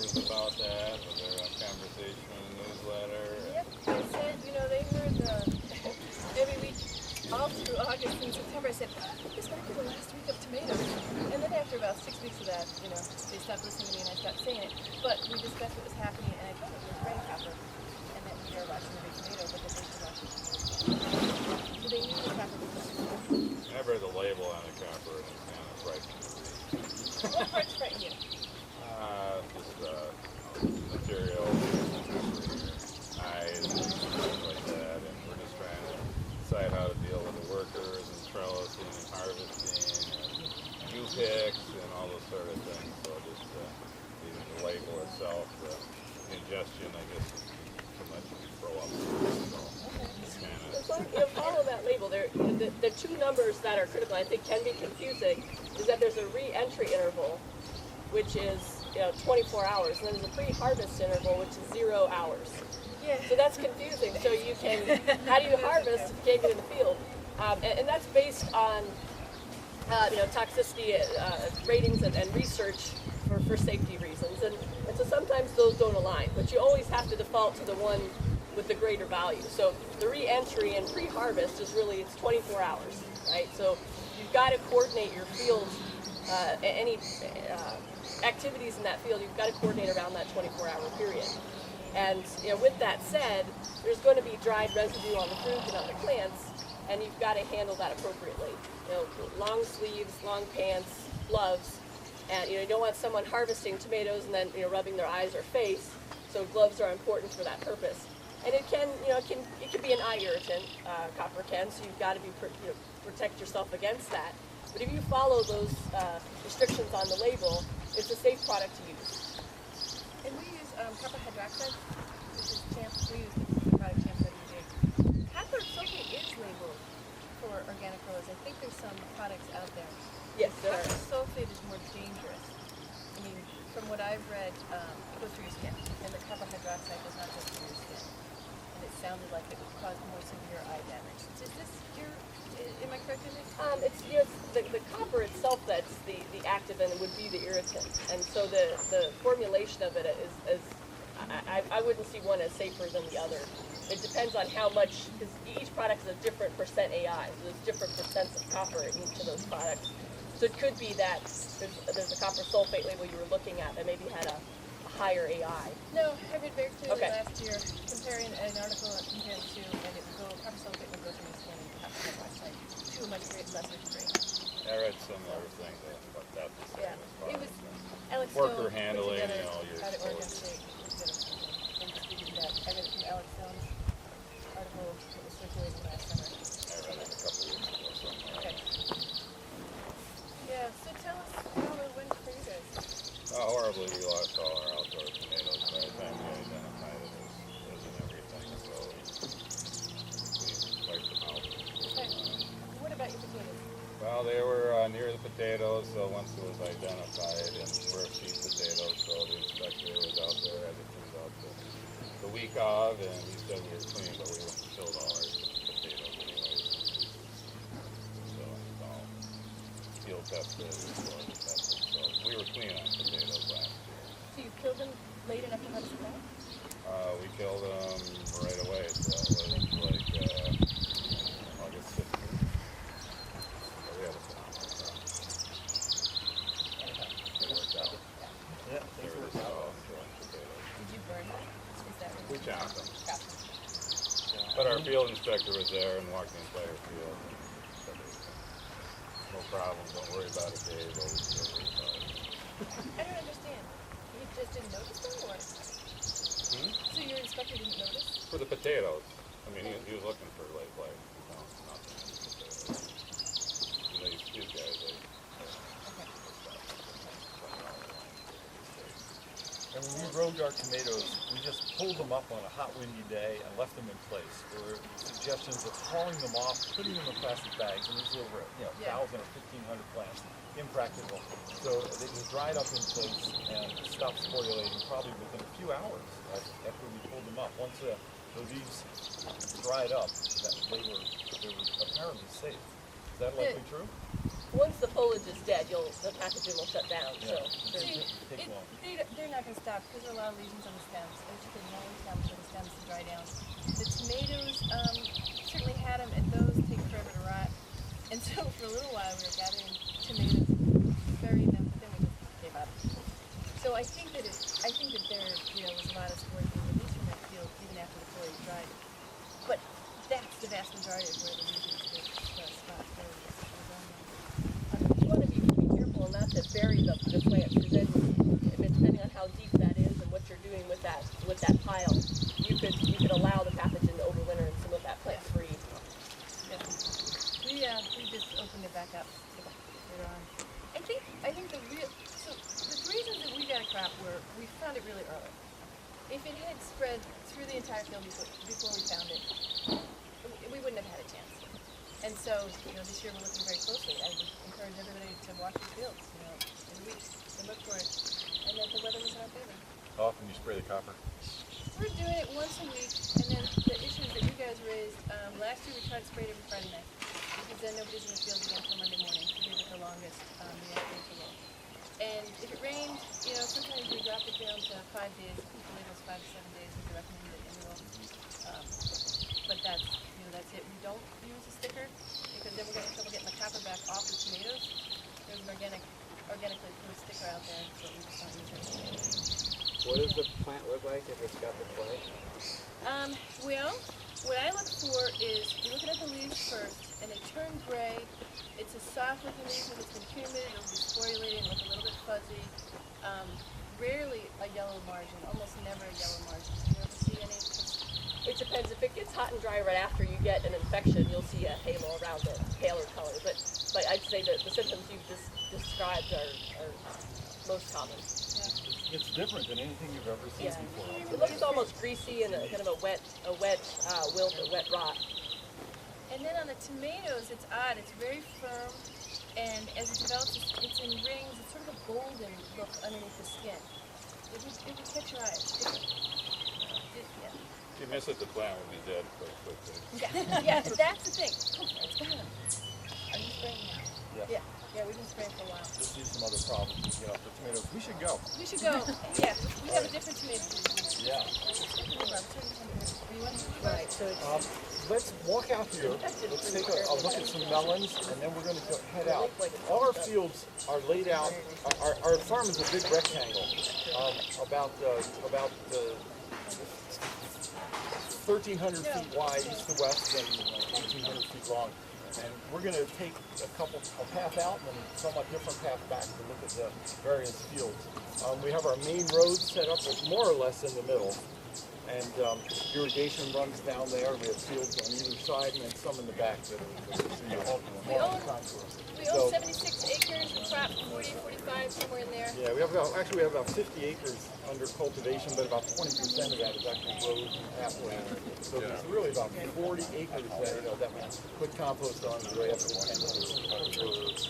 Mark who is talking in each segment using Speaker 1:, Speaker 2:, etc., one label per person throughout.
Speaker 1: papers about that? Was there a conversation in the newsletter?
Speaker 2: Yep, they said, they heard every week all through August and September. I said, put this back to the last week of tomatoes. And then after about 6 weeks of that, they stopped listening to me and I stopped saying it. But we discussed what was happening and I told them it was grasshopper and that we were watching the big tomato, but that they were watching the tomato. So they knew the copper was coming.
Speaker 1: I never read the label on the copper and it's kind of frightening to read.
Speaker 2: What parts frighten you?
Speaker 1: Just material, eyes, and things like that, and we're just trying to decide how to deal with the workers and trellising and harvesting and U-picks and all those sort of things. So just even the label itself, the ingestion, I guess, is too much to throw up. So it's kind of.
Speaker 3: As long as you follow that label, the two numbers that are critical, I think, can be confusing, is that there's a re-entry interval, which is 24 hours, and then there's a pre-harvest interval, which is 0 hours.
Speaker 2: Yeah.
Speaker 3: So that's confusing. So you can, how do you harvest if you can't get in the field? And that's based on, toxicity ratings and research for safety reasons. And so sometimes those don't align, but you always have to default to the one with the greater value. So the re-entry and pre-harvest is really, it's 24 hours, right? So you've got to coordinate your field, any activities in that field, you've got to coordinate around that 24-hour period. And with that said, there's going to be dried residue on the fruit and on the plants, and you've got to handle that appropriately. Long sleeves, long pants, gloves, and you don't want someone harvesting tomatoes and then rubbing their eyes or face. So gloves are important for that purpose. And it can, it can be an eye irritant, copper can. So you've got to be protect yourself against that. But if you follow those restrictions on the label, it's a safe product to use.
Speaker 2: And we use copper hydroxide, which is CHAMP. We use the product CHAMP that we do. Copper sulfate is labeled for organic growers. I think there's some products out there.
Speaker 3: Yes, there
Speaker 2: Copper
Speaker 3: are.
Speaker 2: sulfate is more dangerous. I mean, from what I've read, it goes through your skin, and the copper hydroxide does not go through your skin. And it sounded like it would cause more severe eye damage. Is this am I correct in this?
Speaker 3: It's the copper itself that's the active and would be the irritant. And so the formulation of it is I wouldn't see one as safer than the other. It depends on how much, because each product is a different percent AI, so there's different percents of copper in each of those products. So it could be that there's a copper sulfate label you were looking at that maybe had a higher AI.
Speaker 2: No, I read very clearly
Speaker 3: Okay.
Speaker 2: last year, comparing an article compared to, and it would go, copper sulfate would go through my skin and copper hydroxide to a much lesser degree.
Speaker 1: I read similar things about that the same
Speaker 2: Yeah,
Speaker 1: as
Speaker 2: it was
Speaker 1: products.
Speaker 2: Alex
Speaker 1: Worker
Speaker 2: Stone
Speaker 1: handling,
Speaker 2: put together
Speaker 1: your
Speaker 2: out of Oregon
Speaker 1: exposure.
Speaker 2: State. He did a and distributed that. I read it from Alex Stone's article that was circulating last summer.
Speaker 1: I read it a couple weeks ago somewhere.
Speaker 2: Okay. Yeah, so tell us how it went for you guys.
Speaker 1: Horribly, we lost all our outdoor tomatoes by the time we identified it as in everything, so we wiped them out.
Speaker 2: Okay. What about your potatoes?
Speaker 1: Well, they were near the potatoes, so once it was identified, and we're sheet potatoes, so the inspector was out there, as it turns out, the week of, and he said we were clean, but we killed all our potatoes anyways. So it's all field tested, soil tested, so we were clean on potatoes last year.
Speaker 2: So you killed them late enough to harvest them out?
Speaker 1: We killed them right away, so it was like August 15th. So we had a phenomenal crop. It worked out.
Speaker 4: Yeah,
Speaker 1: They
Speaker 4: things
Speaker 1: were
Speaker 4: work
Speaker 1: just
Speaker 4: out.
Speaker 1: all growing potatoes.
Speaker 2: Did you burn them? Is that what
Speaker 1: We chopped them.
Speaker 2: chopped them?
Speaker 1: But our field inspector was there and walked the entire field and said, no problem, don't worry about it, Dave, always feel worried about it.
Speaker 2: I don't understand. You just didn't notice them, or? So your inspector didn't notice?
Speaker 1: For the potatoes, I mean, he was looking for like blight. He found nothing in the potatoes. These guys,
Speaker 2: Okay.
Speaker 4: And when we rode our tomatoes, we just pulled them up on a hot, windy day and left them in place. There were suggestions of hauling them off, putting them in plastic bags, and these were over,
Speaker 2: Yeah.
Speaker 4: 1,000 or 1,500 plants. Impractical. So they just dried up in place and stopped sporulating probably within a few hours after we pulled them up. Once the leaves dried up, that they were apparently safe. Is that likely true?
Speaker 3: once the foliage is dead, the pathogen will shut down.
Speaker 4: Yeah.
Speaker 3: So
Speaker 2: See,
Speaker 4: Take long.
Speaker 2: they're not going to stop because there are a lot of lesions on the stems. It's taking a long time for the stems to dry down. The tomatoes certainly had them, and those take forever to rot. And so for a little while we were gathering tomatoes, burying them, but then we just gave up. So I think that there was a lot of spores being released from that field even after the foliage dried. But that's the vast majority of where the lesions did stop.
Speaker 3: you want to be careful not to bury the plant, because then, depending on how deep that is and what you're doing with that pile, you could allow the pathogen to overwinter and some of that plant to breed.
Speaker 2: We just opened it back up later on. I think the reasons that we got a crop were we found it really early. If it had spread through the entire field before we found it, we wouldn't have had a chance. And so, this year we're looking very closely. I would encourage everybody to watch the fields, every week and look for it. And that the weather was in our favor.
Speaker 4: How often do you spray the copper?
Speaker 2: We're doing it once a week, and then the issues that you guys raised, last year we tried to spray it every Friday night, because then nobody's in the field again until Monday morning to give it the longest interval. And if it rained, sometimes we dropped it down to 5 days. I think the label's 5 to 7 days is the recommended interval. But that's it. We don't use a sticker, because then we're going to have trouble getting the copper back off the tomatoes. There's an organically approved sticker out there, so we just don't use it.
Speaker 5: What does the plant look like if it's got the clay?
Speaker 2: Well, what I look for is you're looking at the leaves first, and they turn gray. It's a soft looking leaf because it's been humid, it'll be sporulating, look a little bit fuzzy. Rarely a yellow margin, almost never a yellow margin. Do you ever see any?
Speaker 3: It depends. If it gets hot and dry right after you get an infection, you'll see a halo around it, paler color. But I'd say that the symptoms you've described are most common.
Speaker 4: It's different than anything you've ever seen before.
Speaker 3: It looks almost greasy and kind of a wet wilt, a wet rot.
Speaker 2: And then on the tomatoes, it's odd. It's very firm, and as it develops, it's in rings. It's sort of a golden look underneath the skin. It would catch your eye. It's different.
Speaker 1: If you miss it, the plant will be dead quite quickly.
Speaker 2: Yeah, that's the thing. It's gone. Are you spraying now? Yeah, we've been spraying for a while.
Speaker 4: Just see some other problems, for tomatoes. We should go.
Speaker 2: We should go. Yeah, we have a different tomato season.
Speaker 4: Yeah.
Speaker 2: Right,
Speaker 3: so
Speaker 4: Let's walk out here. Let's take a look at some melons, and then we're going to head out. All our fields are laid out. Our farm is a big rectangle, about 1,300 feet wide, east to west, and 1,800 feet long. And we're going to take a path out and then a somewhat different path back to look at the various fields. We have our main road set up more or less in the middle. And irrigation runs down there. We have fields on either side and then some in the back that are more on the contour.
Speaker 2: We own 76 acres, we crop 40, 45, somewhere in there.
Speaker 4: Yeah, we have about 50 acres under cultivation, but about 20% of that is actually roads and pathways. So there's really about 40 acres that we put compost on the way up to 10 for our produce.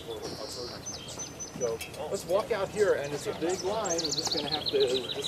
Speaker 4: So let's walk out here, and it's a big line. We're just going to have to